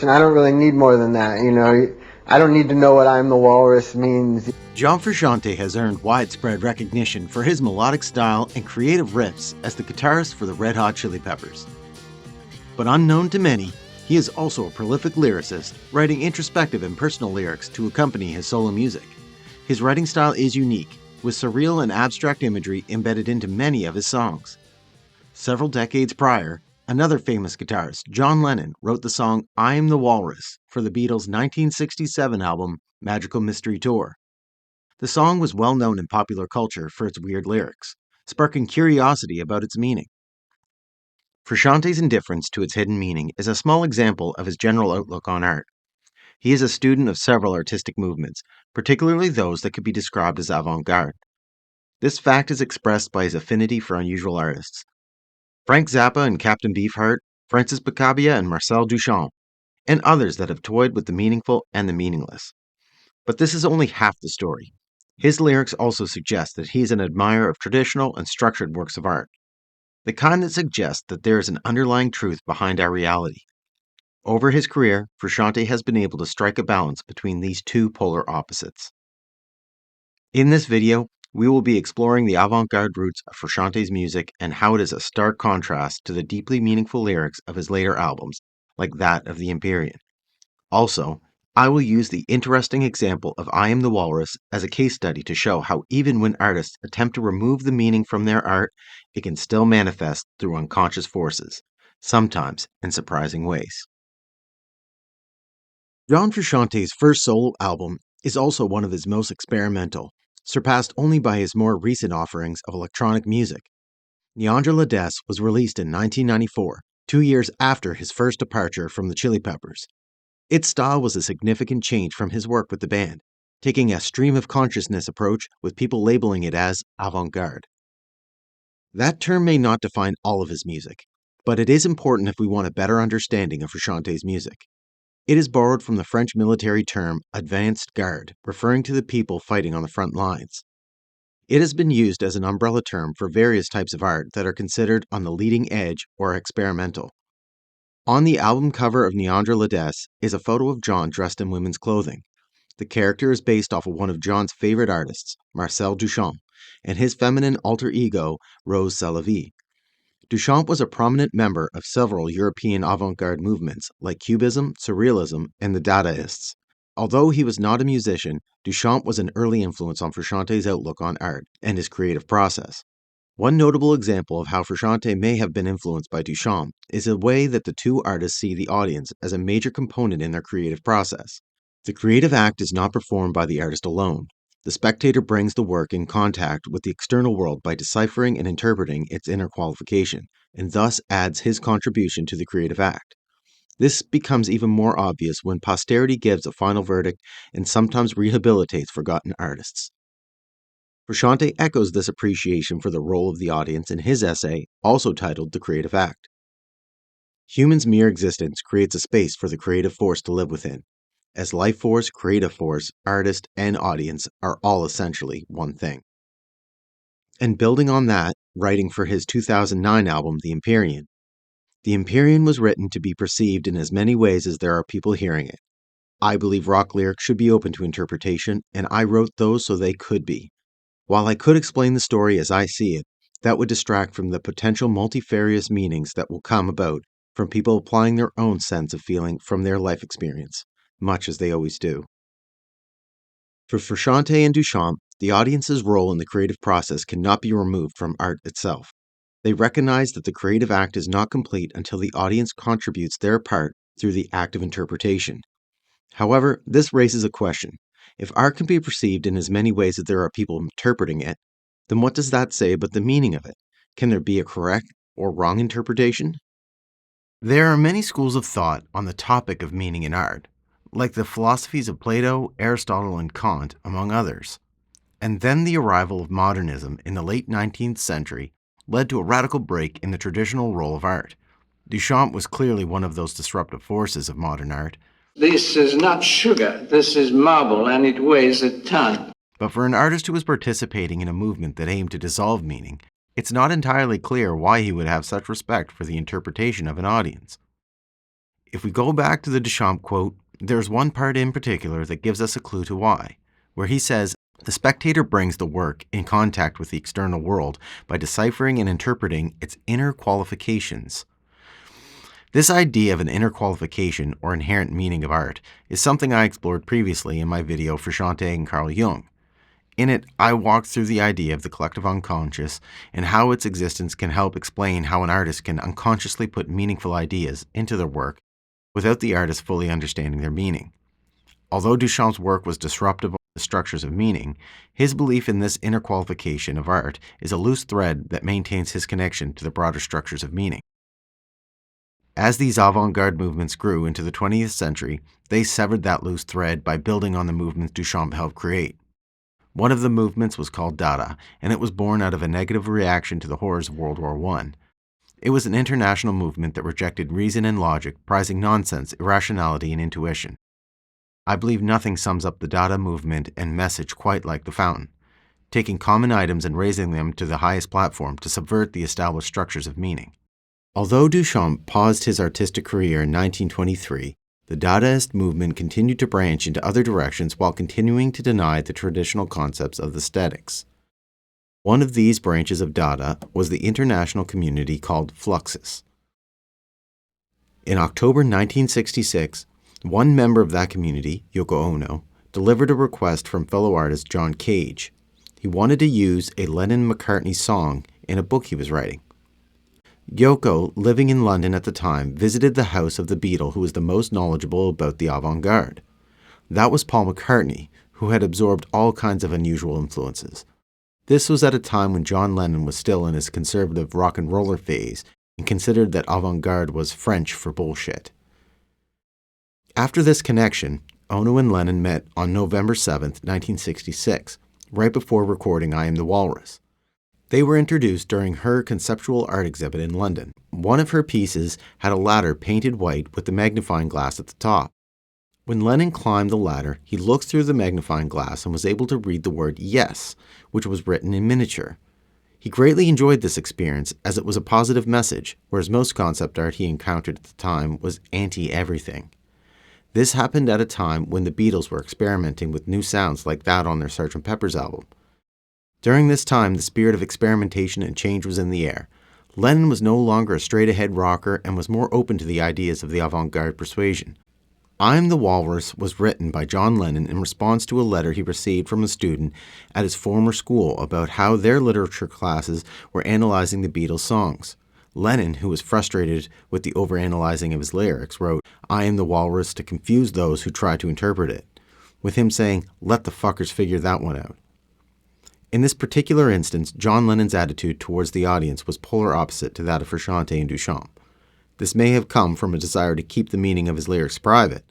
And I don't really need more than that, you know. I don't need to know what "I'm the Walrus" means. John Frusciante has earned widespread recognition for his melodic style and creative riffs as the guitarist for the Red Hot Chili Peppers. But unknown to many, he is also a prolific lyricist, writing introspective and personal lyrics to accompany his solo music. His writing style is unique, with surreal and abstract imagery embedded into many of his songs. Several decades prior, another famous guitarist, John Lennon, wrote the song "I Am the Walrus" for the Beatles' 1967 album Magical Mystery Tour. The song was well known in popular culture for its weird lyrics, sparking curiosity about its meaning. Frusciante's indifference to its hidden meaning is a small example of his general outlook on art. He is a student of several artistic movements, particularly those that could be described as avant-garde. This fact is expressed by his affinity for unusual artists. Frank Zappa and Captain Beefheart, Francis Picabia and Marcel Duchamp, and others that have toyed with the meaningful and the meaningless. But this is only half the story. His lyrics also suggest that he is an admirer of traditional and structured works of art, the kind that suggest that there is an underlying truth behind our reality. Over his career, Frusciante has been able to strike a balance between these two polar opposites. In this video, we will be exploring the avant-garde roots of Frusciante's music and how it is a stark contrast to the deeply meaningful lyrics of his later albums, like that of the Empyrean. Also, I will use the interesting example of "I Am the Walrus" as a case study to show how even when artists attempt to remove the meaning from their art, it can still manifest through unconscious forces, sometimes in surprising ways. John Frusciante's first solo album is also one of his most experimental, surpassed only by his more recent offerings of electronic music. Niandra Lades was released in 1994, 2 years after his first departure from the Chili Peppers. Its style was a significant change from his work with the band, taking a stream of consciousness approach with people labeling it as avant-garde. That term may not define all of his music, but it is important if we want a better understanding of Frusciante's music. It is borrowed from the French military term advanced garde, referring to the people fighting on the front lines. It has been used as an umbrella term for various types of art that are considered on the leading edge or experimental. On the album cover of Niandra Lades is a photo of John dressed in women's clothing. The character is based off of one of John's favorite artists, Marcel Duchamp, and his feminine alter ego, Rose Salavie. Duchamp was a prominent member of several European avant-garde movements like Cubism, Surrealism, and the Dadaists. Although he was not a musician, Duchamp was an early influence on Frusciante's outlook on art and his creative process. One notable example of how Frusciante may have been influenced by Duchamp is the way that the two artists see the audience as a major component in their creative process. The creative act is not performed by the artist alone. The spectator brings the work in contact with the external world by deciphering and interpreting its inner qualification, and thus adds his contribution to the creative act. This becomes even more obvious when posterity gives a final verdict and sometimes rehabilitates forgotten artists. Frusciante echoes this appreciation for the role of the audience in his essay, also titled The Creative Act. Humans' mere existence creates a space for the creative force to live within. As life force, creative force, artist, and audience are all essentially one thing. And building on that, writing for his 2009 album, The Empyrean. The Empyrean was written to be perceived in as many ways as there are people hearing it. I believe rock lyrics should be open to interpretation, and I wrote those so they could be. While I could explain the story as I see it, that would distract from the potential multifarious meanings that will come about from people applying their own sense of feeling from their life experience, much as they always do. For Frusciante and Duchamp, the audience's role in the creative process cannot be removed from art itself. They recognize that the creative act is not complete until the audience contributes their part through the act of interpretation. However, this raises a question. If art can be perceived in as many ways as there are people interpreting it, then what does that say about the meaning of it? Can there be a correct or wrong interpretation? There are many schools of thought on the topic of meaning in art, like the philosophies of Plato, Aristotle, and Kant, among others. And then the arrival of modernism in the late 19th century led to a radical break in the traditional role of art. Duchamp was clearly one of those disruptive forces of modern art. This is not sugar, this is marble, and it weighs a ton. But for an artist who was participating in a movement that aimed to dissolve meaning, it's not entirely clear why he would have such respect for the interpretation of an audience. If we go back to the Duchamp quote, there's one part in particular that gives us a clue to why, where he says, "The spectator brings the work in contact with the external world by deciphering and interpreting its inner qualifications." This idea of an inner qualification or inherent meaning of art is something I explored previously in my video Frusciante and Carl Jung. In it, I walked through the idea of the collective unconscious and how its existence can help explain how an artist can unconsciously put meaningful ideas into their work without the artist fully understanding their meaning. Although Duchamp's work was disruptive of the structures of meaning, his belief in this inner qualification of art is a loose thread that maintains his connection to the broader structures of meaning. As these avant-garde movements grew into the 20th century, they severed that loose thread by building on the movements Duchamp helped create. One of the movements was called Dada, and it was born out of a negative reaction to the horrors of World War I. It was an international movement that rejected reason and logic, prizing nonsense, irrationality, and intuition. I believe nothing sums up the Dada movement and message quite like the fountain, taking common items and raising them to the highest platform to subvert the established structures of meaning. Although Duchamp paused his artistic career in 1923, the Dadaist movement continued to branch into other directions while continuing to deny the traditional concepts of aesthetics. One of these branches of Dada was the international community called Fluxus. In October 1966, one member of that community, Yoko Ono, delivered a request from fellow artist John Cage. He wanted to use a Lennon-McCartney song in a book he was writing. Yoko, living in London at the time, visited the house of the Beatle who was the most knowledgeable about the avant-garde. That was Paul McCartney, who had absorbed all kinds of unusual influences. This was at a time when John Lennon was still in his conservative rock and roller phase and considered that avant-garde was French for bullshit. After this connection, Ono and Lennon met on November 7, 1966, right before recording I Am the Walrus. They were introduced during her conceptual art exhibit in London. One of her pieces had a ladder painted white with the magnifying glass at the top. When Lennon climbed the ladder, he looked through the magnifying glass and was able to read the word yes, which was written in miniature. He greatly enjoyed this experience as it was a positive message, whereas most concept art he encountered at the time was anti-everything. This happened at a time when the Beatles were experimenting with new sounds like that on their Sgt. Pepper's album. During this time, the spirit of experimentation and change was in the air. Lennon was no longer a straight-ahead rocker and was more open to the ideas of the avant-garde persuasion. I Am the Walrus was written by John Lennon in response to a letter he received from a student at his former school about how their literature classes were analyzing the Beatles' songs. Lennon, who was frustrated with the overanalyzing of his lyrics, wrote I Am the Walrus to confuse those who tried to interpret it, with him saying, "Let the fuckers figure that one out." In this particular instance, John Lennon's attitude towards the audience was polar opposite to that of Frusciante and Duchamp. This may have come from a desire to keep the meaning of his lyrics private,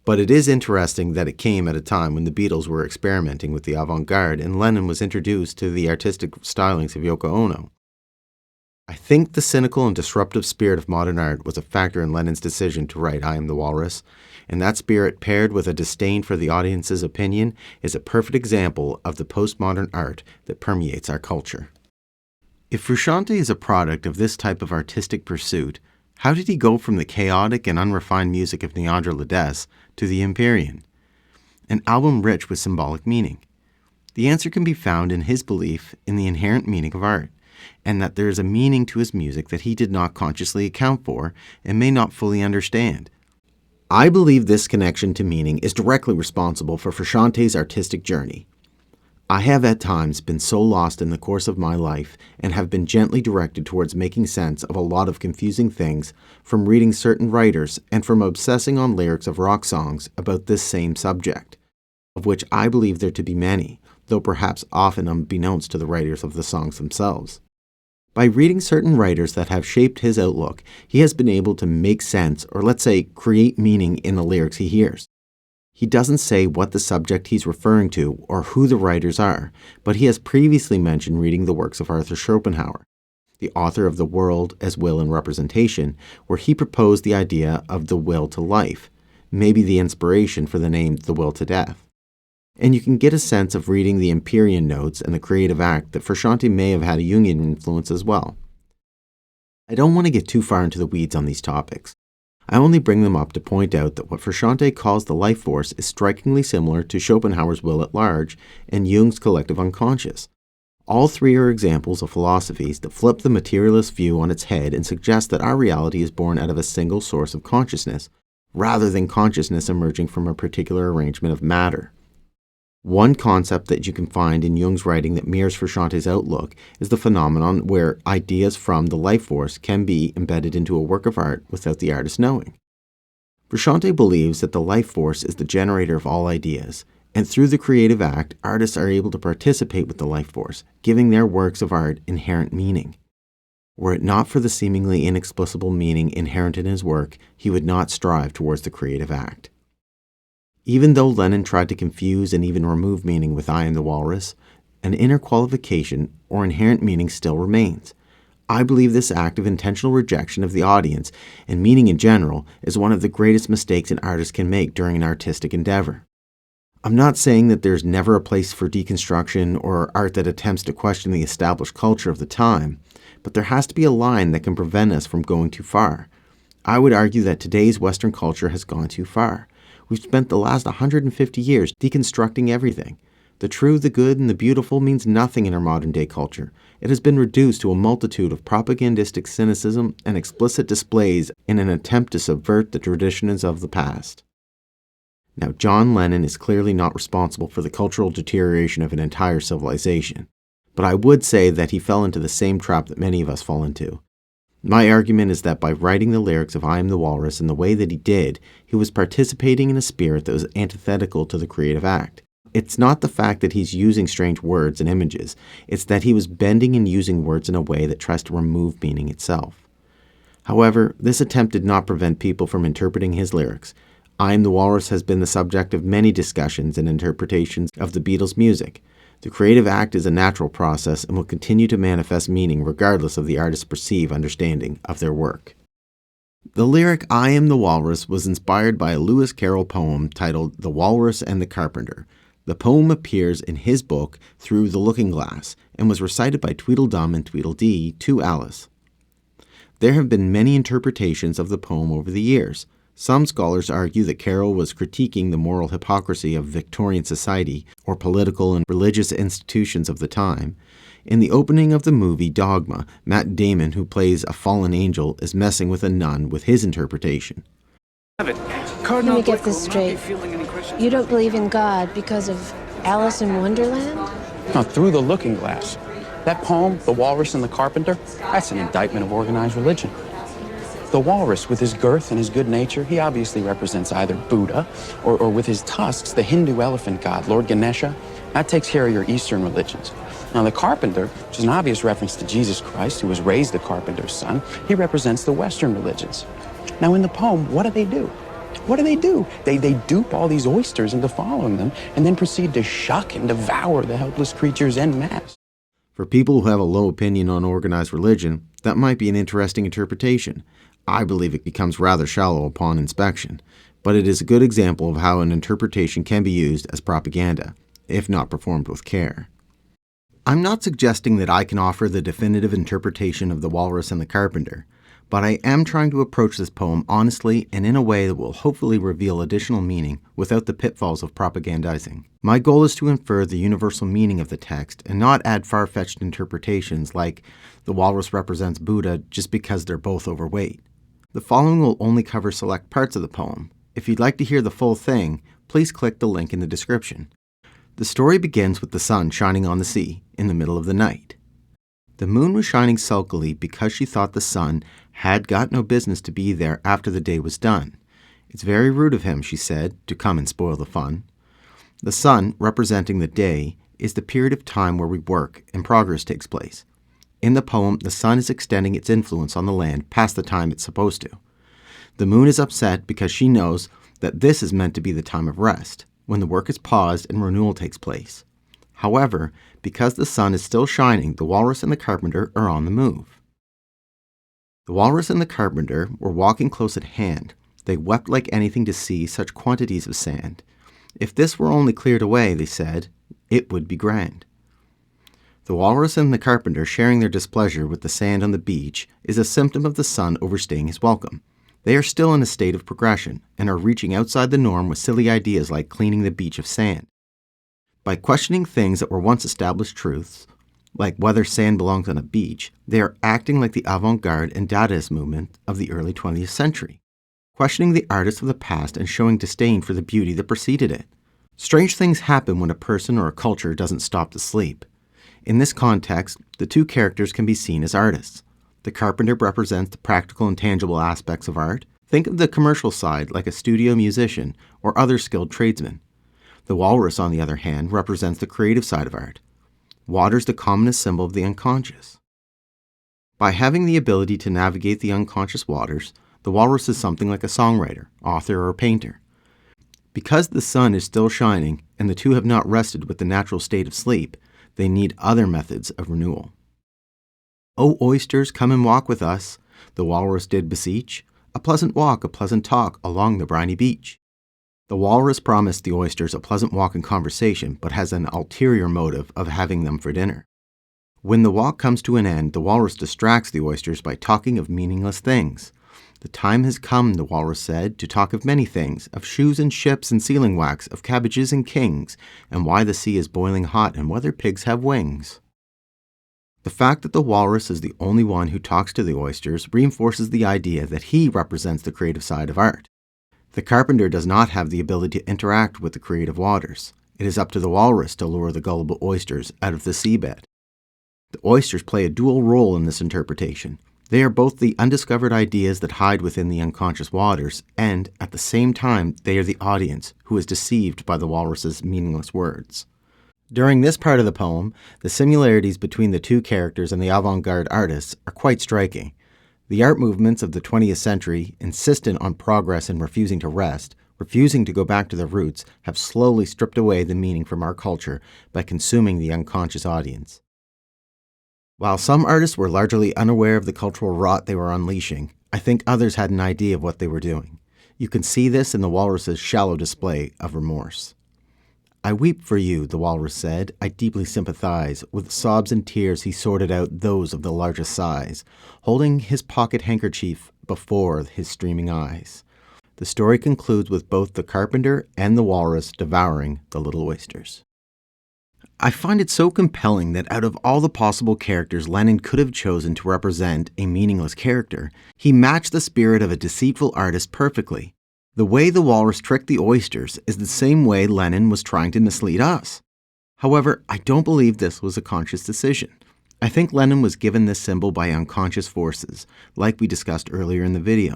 but it is interesting that it came at a time when the Beatles were experimenting with the avant-garde and Lennon was introduced to the artistic stylings of Yoko Ono. I think the cynical and disruptive spirit of modern art was a factor in Lennon's decision to write I Am the Walrus, and that spirit paired with a disdain for the audience's opinion is a perfect example of the postmodern art that permeates our culture. If Frusciante is a product of this type of artistic pursuit, how did he go from the chaotic and unrefined music of Niandra Lades to the Empyrean, an album rich with symbolic meaning? The answer can be found in his belief in the inherent meaning of art, and that there is a meaning to his music that he did not consciously account for and may not fully understand. I believe this connection to meaning is directly responsible for Frusciante's artistic journey. I have at times been so lost in the course of my life and have been gently directed towards making sense of a lot of confusing things from reading certain writers and from obsessing on lyrics of rock songs about this same subject, of which I believe there to be many, though perhaps often unbeknownst to the writers of the songs themselves. By reading certain writers that have shaped his outlook, he has been able to make sense, or let's say, create meaning in the lyrics he hears. He doesn't say what the subject he's referring to or who the writers are, but he has previously mentioned reading the works of Arthur Schopenhauer, the author of The World as Will and Representation, where he proposed the idea of the will to life, maybe the inspiration for the name The Will to Death. And you can get a sense of reading the Empyrean notes and the creative act that Frusciante may have had a Jungian influence as well. I don't want to get too far into the weeds on these topics. I only bring them up to point out that what Frusciante calls the life force is strikingly similar to Schopenhauer's will at large and Jung's collective unconscious. All three are examples of philosophies that flip the materialist view on its head and suggest that our reality is born out of a single source of consciousness, rather than consciousness emerging from a particular arrangement of matter. One concept that you can find in Jung's writing that mirrors Frusciante's outlook is the phenomenon where ideas from the life force can be embedded into a work of art without the artist knowing. Frusciante believes that the life force is the generator of all ideas, and through the creative act, artists are able to participate with the life force, giving their works of art inherent meaning. Were it not for the seemingly inexplicable meaning inherent in his work, he would not strive towards the creative act. Even though Lennon tried to confuse and even remove meaning with I Am the Walrus, an inner qualification or inherent meaning still remains. I believe this act of intentional rejection of the audience and meaning in general is one of the greatest mistakes an artist can make during an artistic endeavor. I'm not saying that there's never a place for deconstruction or art that attempts to question the established culture of the time, but there has to be a line that can prevent us from going too far. I would argue that today's Western culture has gone too far. We've spent the last 150 years deconstructing everything. The true, the good, and the beautiful means nothing in our modern-day culture. It has been reduced to a multitude of propagandistic cynicism and explicit displays in an attempt to subvert the traditions of the past. Now, John Lennon is clearly not responsible for the cultural deterioration of an entire civilization, but I would say that he fell into the same trap that many of us fall into. My argument is that by writing the lyrics of I Am the Walrus in the way that he did, he was participating in a spirit that was antithetical to the creative act. It's not the fact that he's using strange words and images, it's that he was bending and using words in a way that tries to remove meaning itself. However, this attempt did not prevent people from interpreting his lyrics. I Am the Walrus has been the subject of many discussions and interpretations of the Beatles' music. The creative act is a natural process and will continue to manifest meaning regardless of the artist's perceived understanding of their work. The lyric I Am the Walrus was inspired by a Lewis Carroll poem titled The Walrus and the Carpenter. The poem appears in his book Through the Looking Glass and was recited by Tweedledum and Tweedledee to Alice. There have been many interpretations of the poem over the years. Some scholars argue that Carroll was critiquing the moral hypocrisy of Victorian society or political and religious institutions of the time. In the opening of the movie Dogma, Matt Damon, who plays a fallen angel, is messing with a nun with his interpretation. Let me get this straight. You don't believe in God because of Alice in Wonderland? Now, Through the Looking Glass. That poem, The Walrus and the Carpenter, that's an indictment of organized religion. The walrus, with his girth and his good nature, he obviously represents either Buddha or with his tusks, the Hindu elephant god, Lord Ganesha. That takes care of your Eastern religions. Now, the carpenter, which is an obvious reference to Jesus Christ, who was raised the carpenter's son, he represents the Western religions. Now, in the poem, what do? What do? They dupe all these oysters into following them and then proceed to shuck and devour the helpless creatures en masse. For people who have a low opinion on organized religion, that might be an interesting interpretation. I believe it becomes rather shallow upon inspection, but it is a good example of how an interpretation can be used as propaganda, if not performed with care. I'm not suggesting that I can offer the definitive interpretation of The Walrus and the Carpenter, but I am trying to approach this poem honestly and in a way that will hopefully reveal additional meaning without the pitfalls of propagandizing. My goal is to infer the universal meaning of the text and not add far-fetched interpretations like the walrus represents Buddha just because they're both overweight. The following will only cover select parts of the poem. If you'd like to hear the full thing, please click the link in the description. The story begins with the sun shining on the sea in the middle of the night. The moon was shining sulkily because she thought the sun had got no business to be there after the day was done. It's very rude of him, she said, to come and spoil the fun. The sun, representing the day, is the period of time where we work and progress takes place. In the poem, the sun is extending its influence on the land past the time it's supposed to. The moon is upset because she knows that this is meant to be the time of rest, when the work is paused and renewal takes place. However, because the sun is still shining, the walrus and the carpenter are on the move. The walrus and the carpenter were walking close at hand. They wept like anything to see such quantities of sand. If this were only cleared away, they said, it would be grand. The walrus and the carpenter sharing their displeasure with the sand on the beach is a symptom of the sun overstaying his welcome. They are still in a state of progression and are reaching outside the norm with silly ideas like cleaning the beach of sand. By questioning things that were once established truths, like whether sand belongs on a beach, they are acting like the Avant-Garde and Dadaist movement of the early 20th century, questioning the artists of the past and showing disdain for the beauty that preceded it. Strange things happen when a person or a culture doesn't stop to sleep. In this context, the two characters can be seen as artists. The carpenter represents the practical and tangible aspects of art. Think of the commercial side like a studio musician or other skilled tradesmen. The walrus, on the other hand, represents the creative side of art. Water is the commonest symbol of the unconscious. By having the ability to navigate the unconscious waters, the walrus is something like a songwriter, author, or painter. Because the sun is still shining and the two have not rested with the natural state of sleep, they need other methods of renewal. "O oysters, come and walk with us," the walrus did beseech, "a pleasant walk, a pleasant talk along the briny beach." The walrus promised the oysters a pleasant walk and conversation, but has an ulterior motive of having them for dinner. When the walk comes to an end, the walrus distracts the oysters by talking of meaningless things. "The time has come," the walrus said, "to talk of many things, of shoes and ships and sealing wax, of cabbages and kings, and why the sea is boiling hot and whether pigs have wings." The fact that the walrus is the only one who talks to the oysters reinforces the idea that he represents the creative side of art. The carpenter does not have the ability to interact with the creative waters. It is up to the walrus to lure the gullible oysters out of the seabed. The oysters play a dual role in this interpretation. They are both the undiscovered ideas that hide within the unconscious waters, and, at the same time, they are the audience who is deceived by the walrus's meaningless words. During this part of the poem, the similarities between the two characters and the avant-garde artists are quite striking. The art movements of the 20th century, insistent on progress and refusing to rest, refusing to go back to their roots, have slowly stripped away the meaning from our culture by consuming the unconscious audience. While some artists were largely unaware of the cultural rot they were unleashing, I think others had an idea of what they were doing. You can see this in the walrus's shallow display of remorse. "I weep for you," the walrus said. "I deeply sympathize." With sobs and tears he sorted out those of the largest size, holding his pocket handkerchief before his streaming eyes. The story concludes with both the carpenter and the walrus devouring the little oysters. I find it so compelling that out of all the possible characters Lennon could have chosen to represent a meaningless character, he matched the spirit of a deceitful artist perfectly. The way the walrus tricked the oysters is the same way Lennon was trying to mislead us. However, I don't believe this was a conscious decision. I think Lennon was given this symbol by unconscious forces, like we discussed earlier in the video.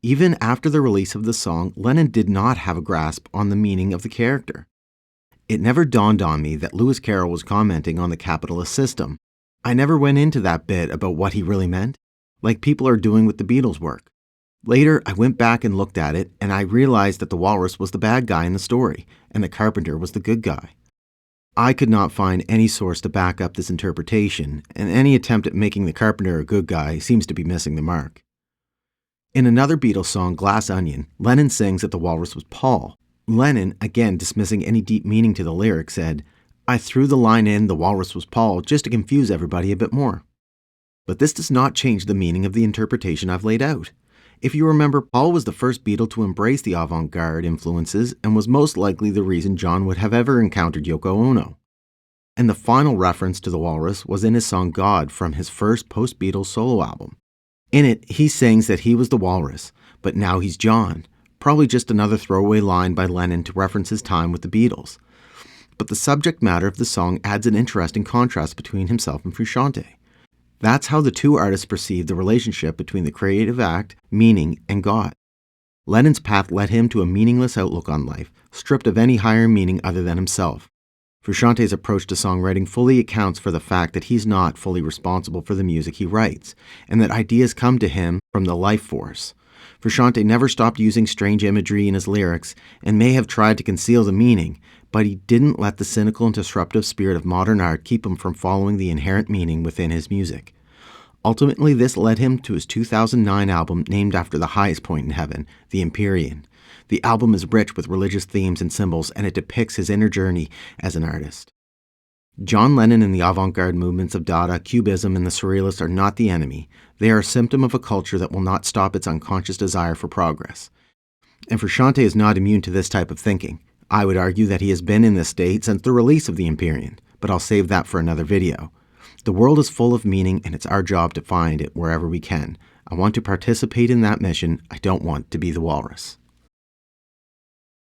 Even after the release of the song, Lennon did not have a grasp on the meaning of the character. It never dawned on me that Lewis Carroll was commenting on the capitalist system. I never went into that bit about what he really meant, like people are doing with the Beatles' work. Later, I went back and looked at it, and I realized that the walrus was the bad guy in the story, and the carpenter was the good guy. I could not find any source to back up this interpretation, and any attempt at making the carpenter a good guy seems to be missing the mark. In another Beatles song, Glass Onion, Lennon sings that the walrus was Paul. Lennon, again dismissing any deep meaning to the lyric, said, "I threw the line in, the walrus was Paul, just to confuse everybody a bit more." But this does not change the meaning of the interpretation I've laid out. If you remember, Paul was the first Beatle to embrace the avant-garde influences and was most likely the reason John would have ever encountered Yoko Ono. And the final reference to the walrus was in his song God from his first post-Beatles solo album. In it, he sings that he was the walrus, but now he's John. Probably just another throwaway line by Lennon to reference his time with the Beatles. But the subject matter of the song adds an interesting contrast between himself and Frusciante. That's how the two artists perceive the relationship between the creative act, meaning, and God. Lennon's path led him to a meaningless outlook on life, stripped of any higher meaning other than himself. Frusciante's approach to songwriting fully accounts for the fact that he's not fully responsible for the music he writes, and that ideas come to him from the life force. Frusciante never stopped using strange imagery in his lyrics, and may have tried to conceal the meaning, but he didn't let the cynical and disruptive spirit of modern art keep him from following the inherent meaning within his music. Ultimately, this led him to his 2009 album named after the highest point in heaven, the Empyrean. The album is rich with religious themes and symbols, and it depicts his inner journey as an artist. John Lennon and the avant-garde movements of Dada, Cubism, and the Surrealists are not the enemy. They are a symptom of a culture that will not stop its unconscious desire for progress. And Frusciante is not immune to this type of thinking. I would argue that he has been in this state since the release of the Empyrean, but I'll save that for another video. The world is full of meaning, and it's our job to find it wherever we can. I want to participate in that mission. I don't want to be the walrus.